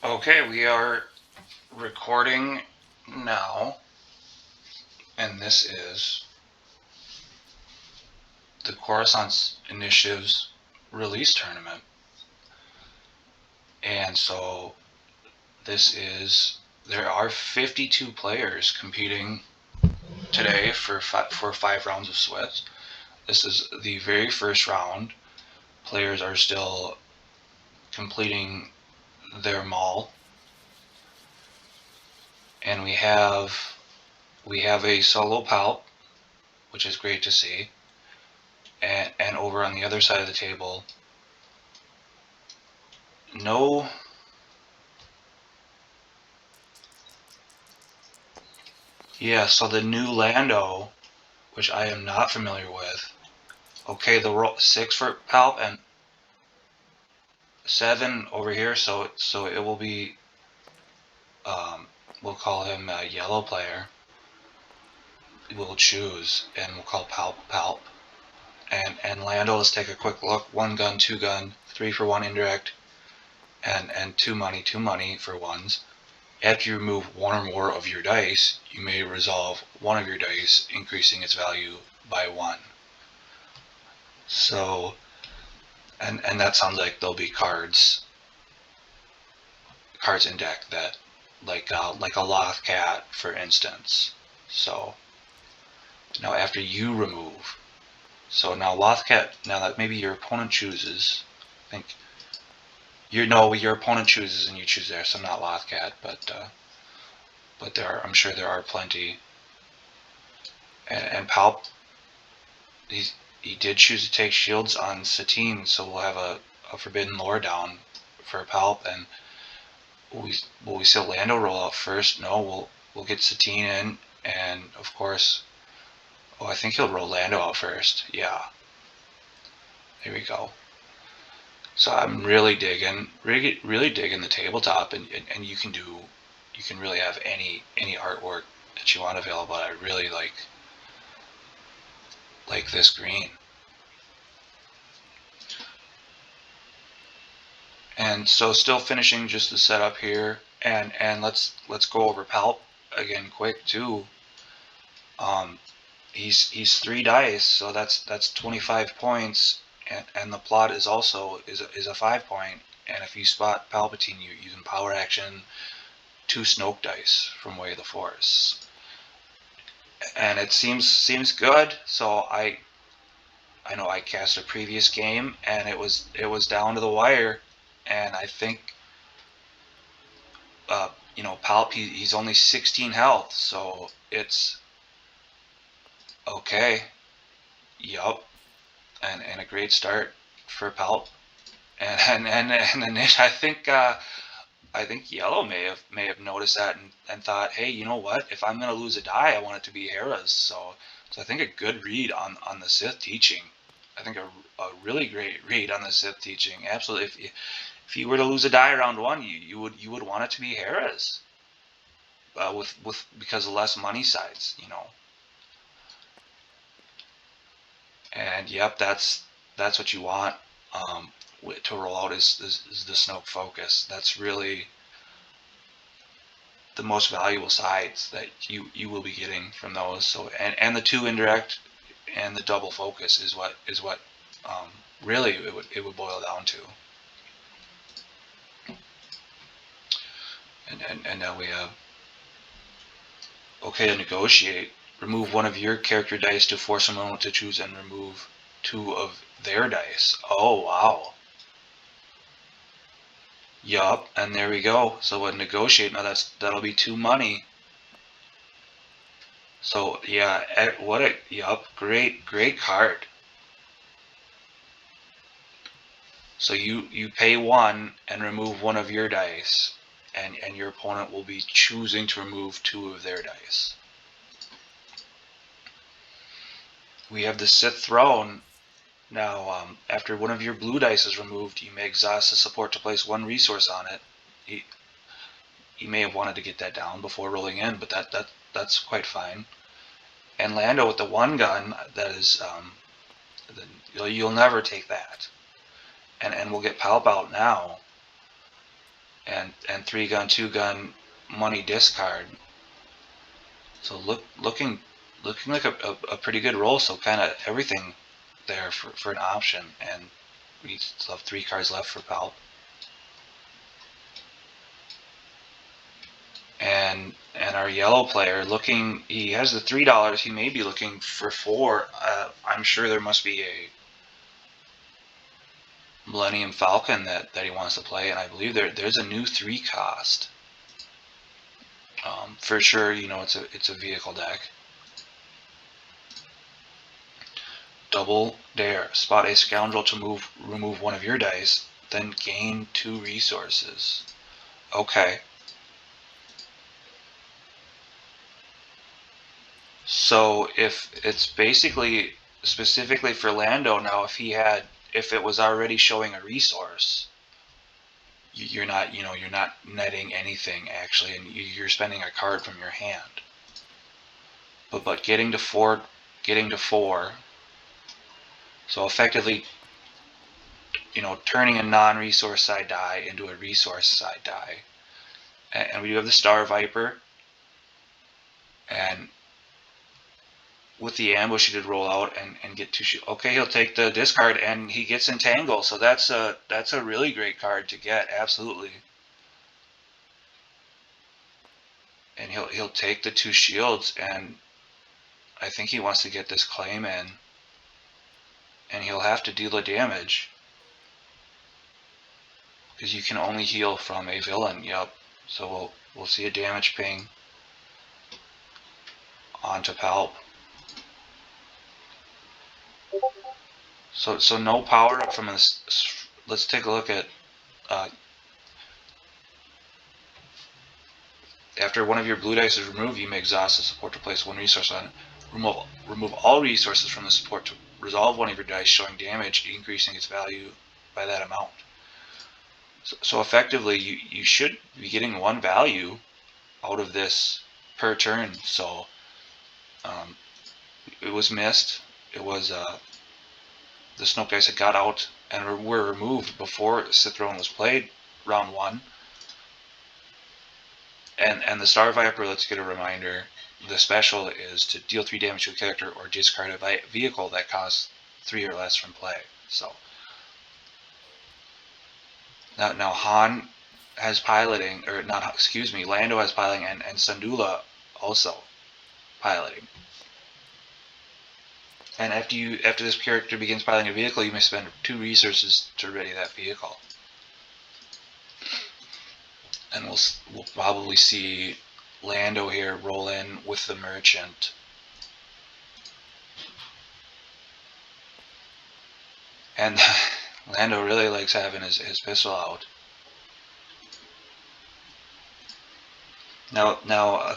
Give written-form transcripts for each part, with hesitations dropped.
Okay, we are recording now, and this is the Coruscant Initiative's release tournament. And so there are 52 players competing today for 5 rounds of Swiss. This is the very first round. Players are still completing their mall, and we have a solo palp, which is great to see. And over on the other side of the table, no. Yeah, so the new Lando, which I am not familiar with. Okay, the roll 6 for Palp and 7 over here, so it will be. We'll call him a yellow player. We'll choose and we'll call Palp. And Lando, let's take a quick look. 1 gun, 2 gun, 3 for 1 indirect, and 2 money for ones. After you remove 1 or more of your dice, you may resolve 1 of your dice, increasing its value by 1. So, and that sounds like there'll be cards in deck that like a Lothcat, for instance. So now after you remove, so now Lothcat, now that maybe your opponent chooses, I think your opponent chooses and you choose there, so not Lothcat, but I'm sure there are plenty. And Palp, he did choose to take shields on Satine, so we'll have a Forbidden Lore down for Palp. And will we see Lando roll out first? No, we'll get Satine in, and of course, I think he'll roll Lando out first. Yeah, there we go. So I'm really digging the tabletop, and you can really have any artwork that you want available. I really like this green. And so still finishing just the setup here, and let's go over Palp again quick too. He's 3 dice, so that's 25 points, and the plot is also is a 5 point. And if you spot Palpatine, you're using power action 2 Snoke dice from Way of the Force, and it seems good. So I know I cast a previous game, and it was down to the wire, and I think Palp, he's only 16 health, so it's okay. Yup, and a great start for Palp. And then I think Yellow may have noticed that and thought, hey, you know what? If I'm gonna lose a die, I want it to be Hera's. So I think a good read on the Sith teaching. I think a really great read on the Sith teaching. Absolutely. If you were to lose a die round 1, you would want it to be Hera's. With because of less money sides. And yep, that's what you want to roll out is the Snoke Focus. That's really the most valuable sides that you will be getting from those. So and the 2 indirect and the double focus is what really it would boil down to. And now we have okay to negotiate. Remove 1 of your character dice to force someone to choose and remove 2 of their dice. Oh wow. Yup, and there we go. So we'll negotiate. Now that'll be 2 money. So yeah, yup, great card. So you pay 1 and remove 1 of your dice, and your opponent will be choosing to remove 2 of their dice. We have the Sith Throne. Now, after 1 of your blue dice is removed, you may exhaust the support to place 1 resource on it. He may have wanted to get that down before rolling in, but that's quite fine. And Lando with the 1 gun, that is, you'll never take that. And we'll get Palp out now. and 3-gun, 2-gun money discard. So looking like a pretty good roll. So kind of everything there for an option, and we still have 3 cards left for Palp. And our yellow player looking, he has the $3. He may be looking for 4. I'm sure there must be a Millennium Falcon that he wants to play, and I believe there's a new 3 cost. For sure, you know, it's a vehicle deck. Double Dare. Spot a scoundrel to remove one of your dice, then gain 2 resources. Okay. So if it's basically specifically for Lando now, if it was already showing a resource, you're not netting anything actually, and you're spending a card from your hand. But getting to 4, so effectively, you know, turning a non-resource side die into a resource side die. And we do have the Star Viper, and with the ambush he did roll out and get 2 okay, he'll take the discard and he gets Entangle, so that's a really great card to get, absolutely. And he'll take the 2 shields, and I think he wants to get this claim in, and he'll have to deal the damage because you can only heal from a villain. Yep. So we'll see a damage ping onto Palp. So no power up from this. Let's take a look at after one of your blue dice is removed, you may exhaust the support to place 1 resource on it. Remove all resources from the support to resolve one of your dice showing damage, increasing its value by that amount. So effectively, you should be getting 1 value out of this per turn. So it was missed. It was the Snoke dice had got out and were removed before Sith Throne was played round 1. And the Star Viper, let's get a reminder, the special is to deal 3 damage to a character or discard a vehicle that costs 3 or less from play. So now Han has piloting, or not, excuse me, Lando has piloting, and Syndulla also piloting. And after this character begins piloting a vehicle, you may spend 2 resources to ready that vehicle. And we'll probably see Lando here roll in with the merchant. And Lando really likes having his pistol out. Now,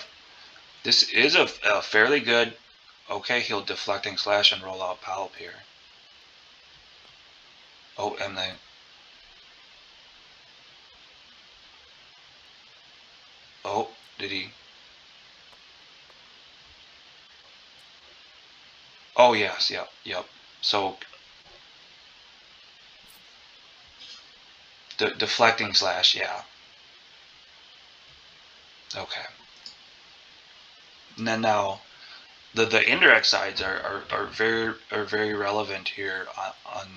this is a fairly good. Okay, he'll deflecting slash and roll out Palp here. Oh, and then. Oh, did he? Oh yes, yep. So deflecting slash, yeah. Okay. And then now, the indirect sides are very relevant here on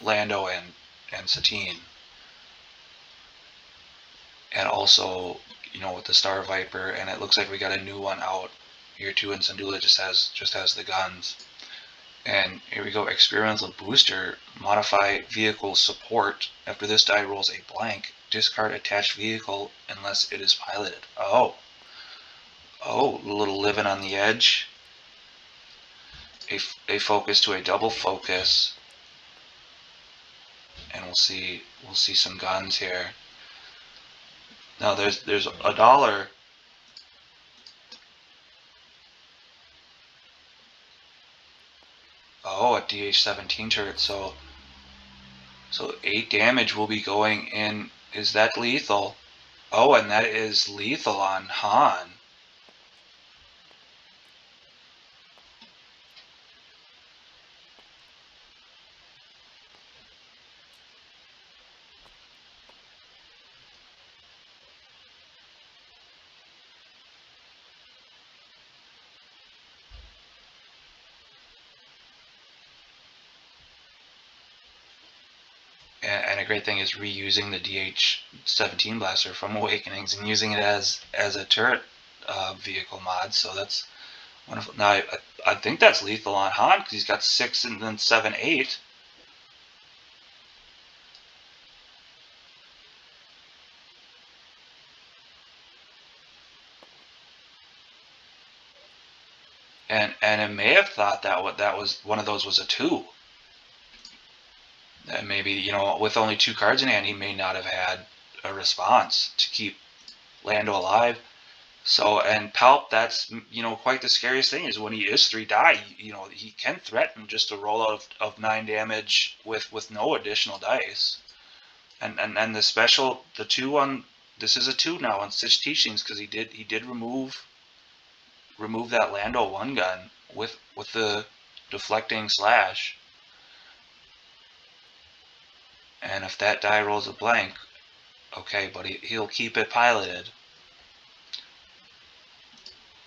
Lando and Satine, and also, you know, with the Star Viper, and it looks like we got a new one out here too, and Syndulla just has the guns. And here we go, experimental booster, modify vehicle support. After this die rolls a blank, discard attached vehicle unless it is piloted. Oh, a little living on the edge. A focus to a double focus, and we'll see some guns here. Now there's $1. Oh, a DH-17 turret. So 8 damage will be going in. Is that lethal? Oh, and that is lethal on Han. great thing is reusing the DH-17 blaster from Awakenings and using it as a turret vehicle mod. So that's wonderful. Now I think that's lethal on Han because he's got 6 and then 7, 8. And it may have thought that was one of those was a 2. And maybe, you know, with only 2 cards in hand, he may not have had a response to keep Lando alive. So, and Palp, that's, you know, quite the scariest thing is when he is 3 die, you know, he can threaten just a roll out of 9 damage with no additional dice. And the special, the 2 on, this is a 2 now on Stitch Teachings because he did remove that Lando 1 gun with the deflecting slash. And if that die rolls a blank, okay, but he'll keep it piloted.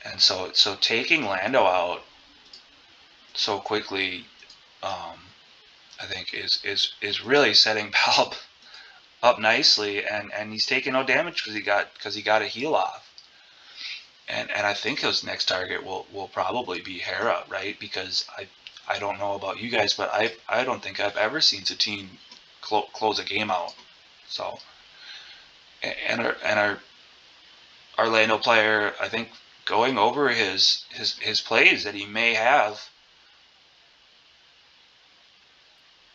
And so taking Lando out so quickly, I think is really setting Palp up nicely, and he's taking no damage because he got a heal off. And I think his next target will probably be Hera, right? Because I don't know about you guys, but I don't think I've ever seen Satine close a game out. So, and our Lando player, I think, going over his plays that he may have,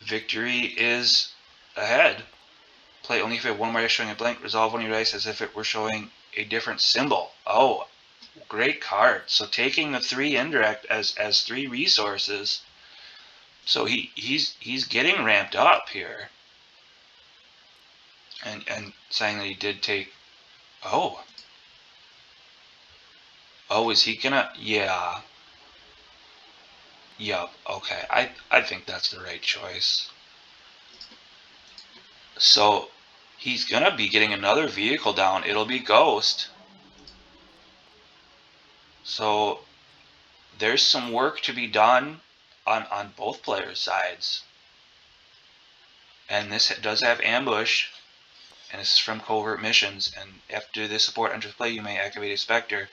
victory is ahead. Play only if you have one more dice showing a blank. Resolve one of your dice as if it were showing a different symbol. Oh, great card. So taking the 3 indirect as 3 resources. So he's getting ramped up here. And saying that he did take, oh, is he gonna, yeah. Yup, okay. I think that's the right choice. So he's gonna be getting another vehicle down. It'll be Ghost. So there's some work to be done on both players' sides. And this does have ambush, and this is from Covert Missions. And after this support enters play, you may activate a Spectre.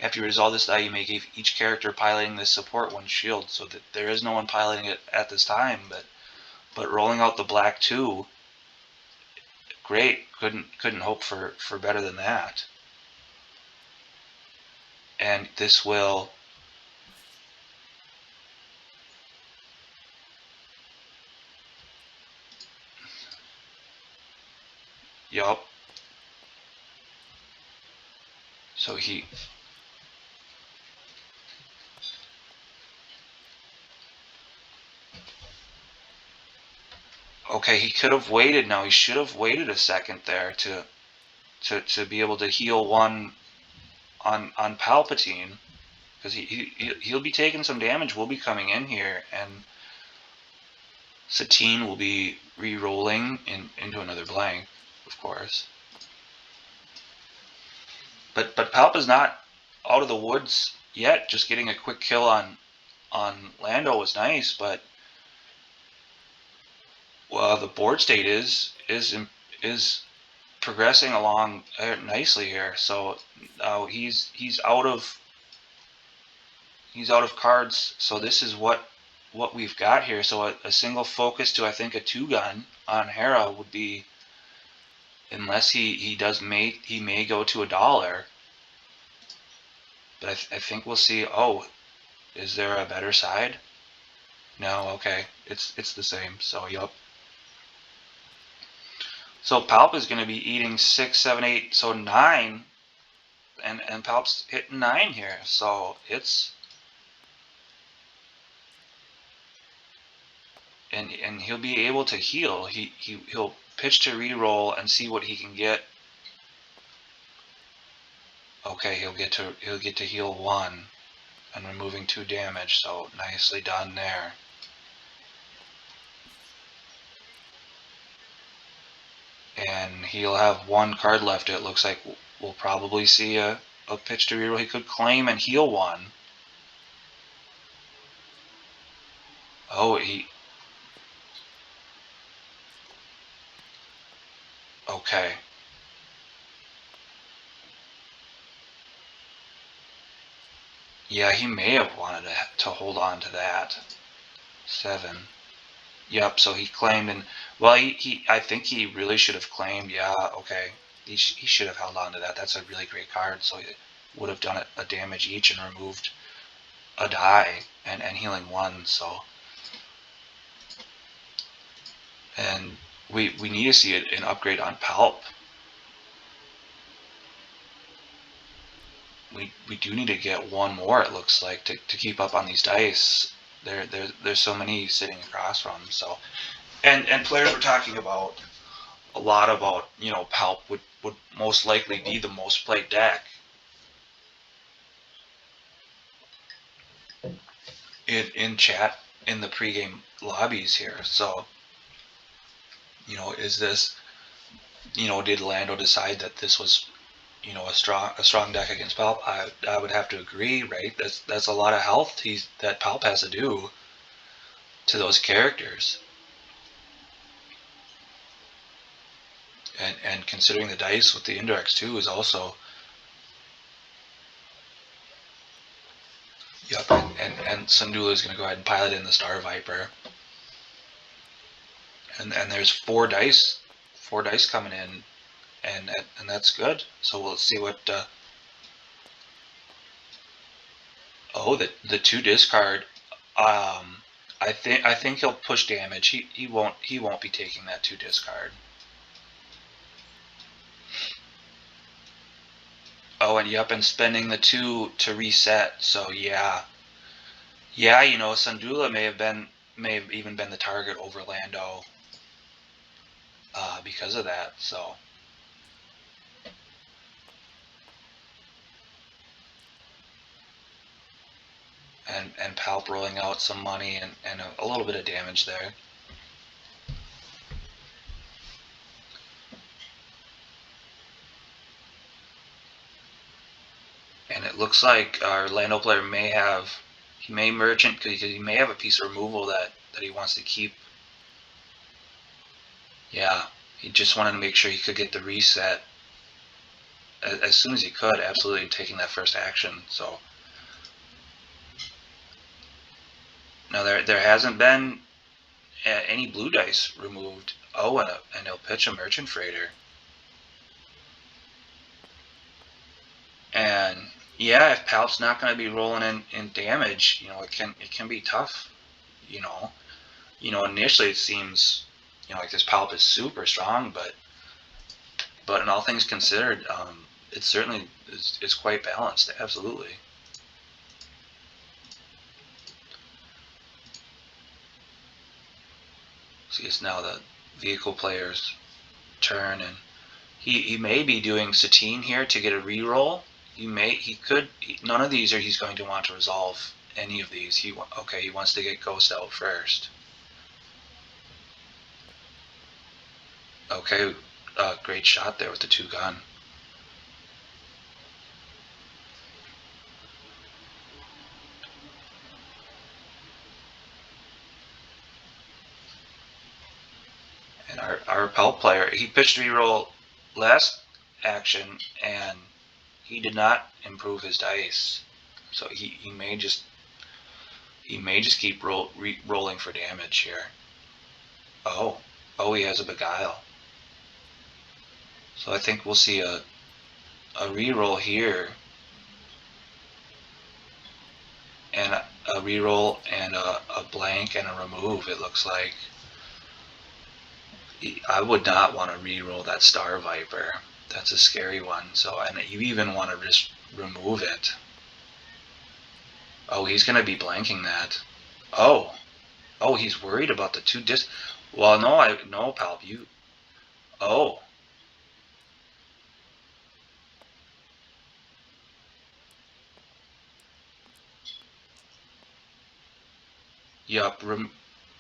After you resolve this die, you may give each character piloting this support 1 shield, so that there is no one piloting it at this time. But rolling out the black 2, great. Couldn't hope for better than that. And this will, yup. So okay, he could have waited. Now he should have waited a second there to be able to heal 1 on Palpatine, because he'll be taking some damage. We'll be coming in here, and Satine will be re-rolling into another blank, of course. But Palp is not out of the woods yet. Just getting a quick kill on Lando was nice, but well, the board state is progressing along nicely here. So he's out of cards. So this is what we've got here. So a single focus to, I think, a 2 gun on Hera would be, unless he may go to $1. But I think we'll see. Oh, is there a better side? No, okay, it's the same. So yup. So Palp is going to be eating 6, 7, 8, so 9, and Palp's hitting 9 here. So it's, and he'll be able to heal. He'll pitch to re-roll and see what he can get. Okay, he'll get to heal 1 and removing 2 damage. So nicely done there. And he'll have 1 card left. It looks like we'll probably see a pitch to reroll. He could claim and heal 1. Oh, Okay. Yeah, he may have wanted to hold on to that. 7. Yep, so he claimed, and well, I think he really should have claimed, yeah, okay. He should have held on to that. That's a really great card, so it would have done a damage each and removed a die and healing 1, so. And we need to see an upgrade on Palp. We do need to get one more, it looks like, to keep up on these dice. There's so many sitting across from them, so. And players were talking about a lot about, Palp would most likely be the most played deck in chat in the pregame lobbies here. So, is this, did Lando decide that this was, a strong deck against Palp? I would have to agree, right? That's a lot of health that Palp has to do to those characters. And considering the dice with the indirects too is also. Yep, and Syndulla is going to go ahead and pilot in the Star Viper. And there's four dice coming in, and that's good. So we'll see what. The 2 discard. I think he'll push damage. He won't be taking that 2 discard. Oh, and yep, and spending the 2 to reset. So yeah, Syndulla may have even been the target over Lando because of that. So. And Palp rolling out some money and a little bit of damage there. And it looks like our Lando player he may merchant because he may have a piece of removal that he wants to keep. Yeah, he just wanted to make sure he could get the reset as soon as he could, absolutely taking that first action. So now there hasn't been any blue dice removed. Oh, and he'll pitch a merchant freighter. And yeah, if Palp's not going to be rolling in damage, it can be tough. Initially it seems, like this Palp is super strong, but in all things considered, it certainly is quite balanced. Absolutely. See, it's now the vehicle player's turn, and he may be doing Satine here to get a reroll. None of these he's going to want to resolve any of these. He wants to get Ghost out first. Okay, great shot there with the 2 gun. And our Palp player, he pitched reroll last action, and he did not improve his dice. So he may just keep rolling for damage here. Oh, he has a Beguile. So I think we'll see a reroll here, and a reroll and a blank and a remove. It looks like. I would not want to reroll that Star Viper. That's a scary one. So, and you even want to just remove it. Oh, he's going to be blanking that. Oh, he's worried about the 2 dis. Well, no, Palp, you. Oh. Yup.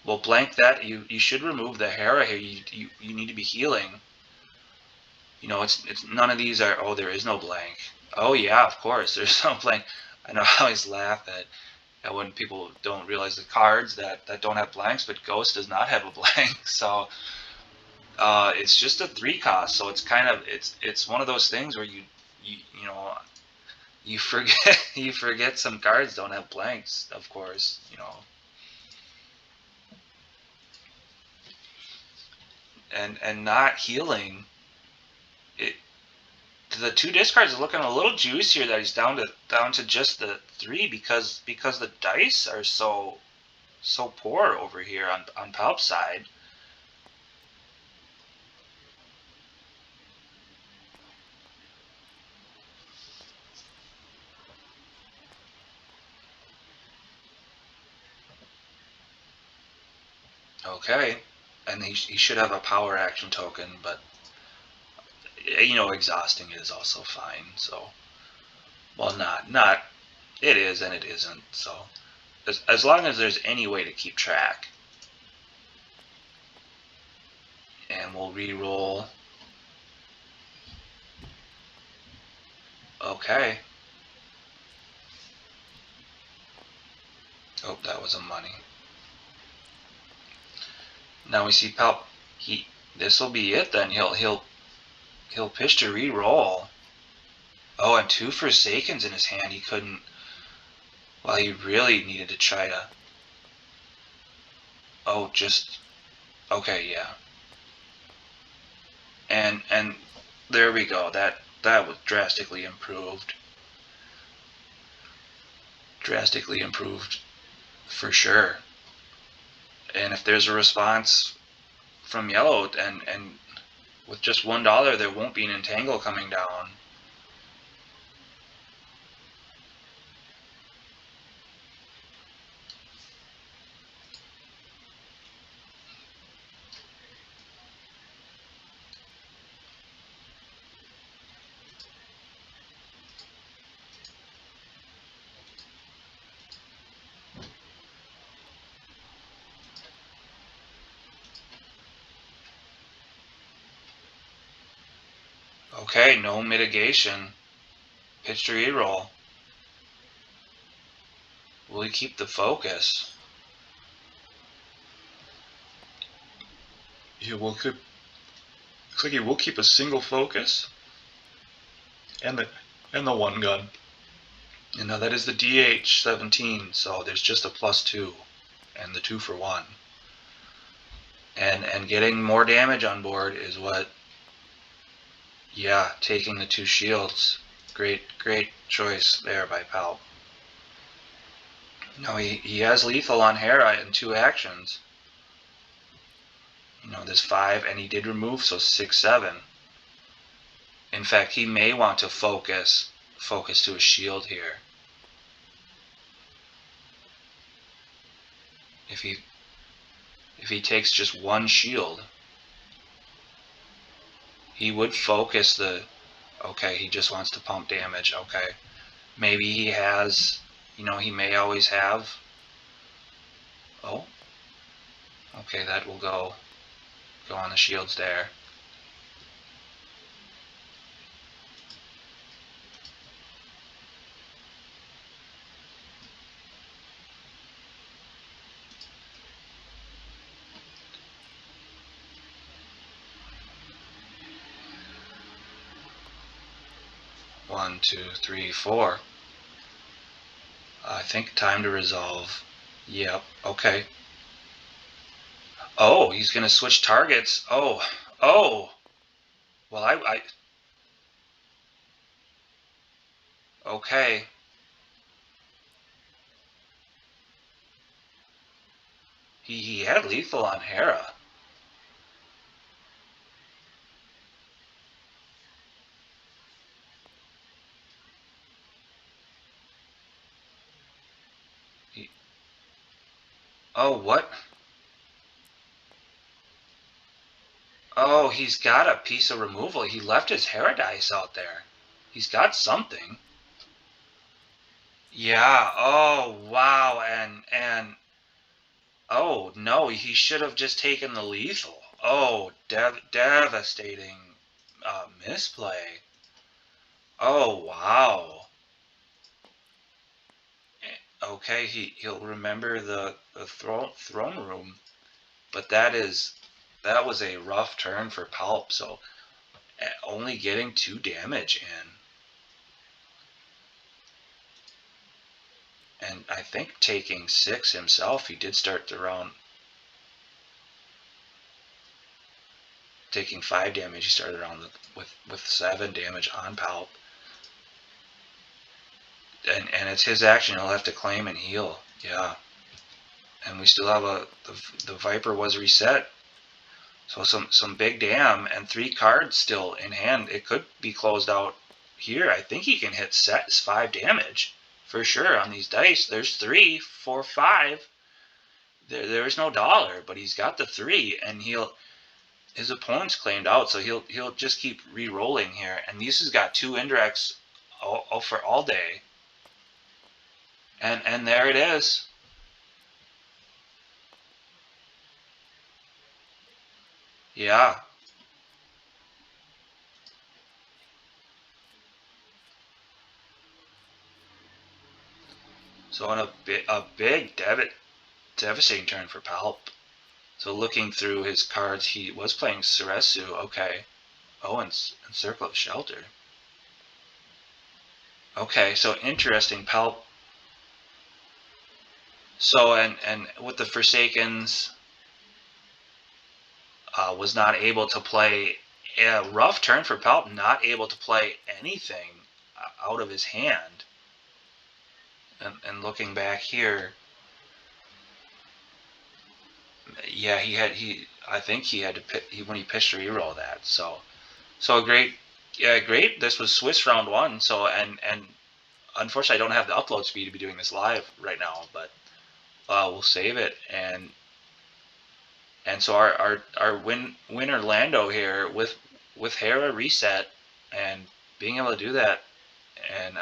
Well, blank that. You should remove the Hera here. You need to be healing. It's none of these are. Oh, there is no blank. Oh yeah, of course, there's no blank. I know I always laugh at when people don't realize the cards that don't have blanks, but Ghost does not have a blank. So It's just a 3 cost, so it's kind of it's one of those things where you know you forget you forget some cards don't have blanks, of course, you know. And not healing it. The 2 discards are looking a little juicier that he's down to just the 3 because the dice are so poor over here on Palp's side. Okay, and he should have a power action token, but you know exhausting it is also fine. So, well, not it is and it isn't. So, as long as there's any way to keep track, and we'll re-roll. Okay. Oh, that was a money. Now we see Palp. He. This will be it then. He'll pitch to re-roll. Oh, and 2 Forsakens in his hand. He couldn't. Well, he really needed to try to. Oh, just okay, yeah. And there we go. That was drastically improved. Drastically improved for sure. And if there's a response from yellow and with just $1 there won't be an entangle coming down. Okay, no mitigation. Pitch to reroll. Will he keep the focus? Yeah, well, looks like he will keep a single focus and the 1 gun. And now that is the DH-17, so there's just a +2 and the 2 for 1. And getting more damage on board is what. Yeah, taking the 2 shields. Great choice there by Palp. No, he has lethal on Hera in 2 actions. You know, there's 5, and he did remove, so 6, 7. In fact, he may want to focus to a shield here. If he takes just 1 shield, he would focus the. Okay, he just wants to pump damage. Okay, maybe he has. You know, he may always have. Oh, okay, that will go on the shields there. One, two, three, 4. I think time to resolve. Yep. Okay. Oh, he's gonna switch targets. Oh. Well, I. Okay. He had lethal on Hera. He, oh, what? Oh, he's got a piece of removal. He left his Heredice out there. He's got something. Yeah. Oh, wow. And oh no, he should have just taken the lethal. Oh, devastating misplay. Oh, wow. Okay, he'll remember the throne room, but that was a rough turn for Palp. So only getting 2 damage in. And I think taking 6 himself, he did start the round taking 5 damage. He started around with 7 damage on Palp. And it's his action. He'll have to claim and heal. Yeah. And we still have the Viper was reset. So some big dam and 3 cards still in hand. It could be closed out here. I think he can hit 5 damage for sure on these dice. There's 3, 4, 5. There's no dollar, but he's got the 3, and his opponent's claimed out, so he'll just keep re-rolling here. And this has got 2 indirects all for all day. And there it is. Yeah. So on a big devastating turn for Palp. So looking through his cards, he was playing Ceresu. Okay. Oh, and Circle of Shelter. Okay, so interesting. Palp. So and with the Forsakens, was not able to play a rough turn for Palp. Not able to play anything out of his hand. And looking back here, yeah, I think he had to when he pitched to reroll that. So a great, yeah, great. This was Swiss round 1. So and unfortunately, I don't have the upload speed to be doing this live right now, but we'll save it. And so our winner Lando here with Hera reset and being able to do that, and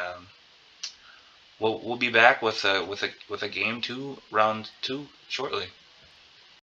we'll be back with a game 2 round 2 shortly.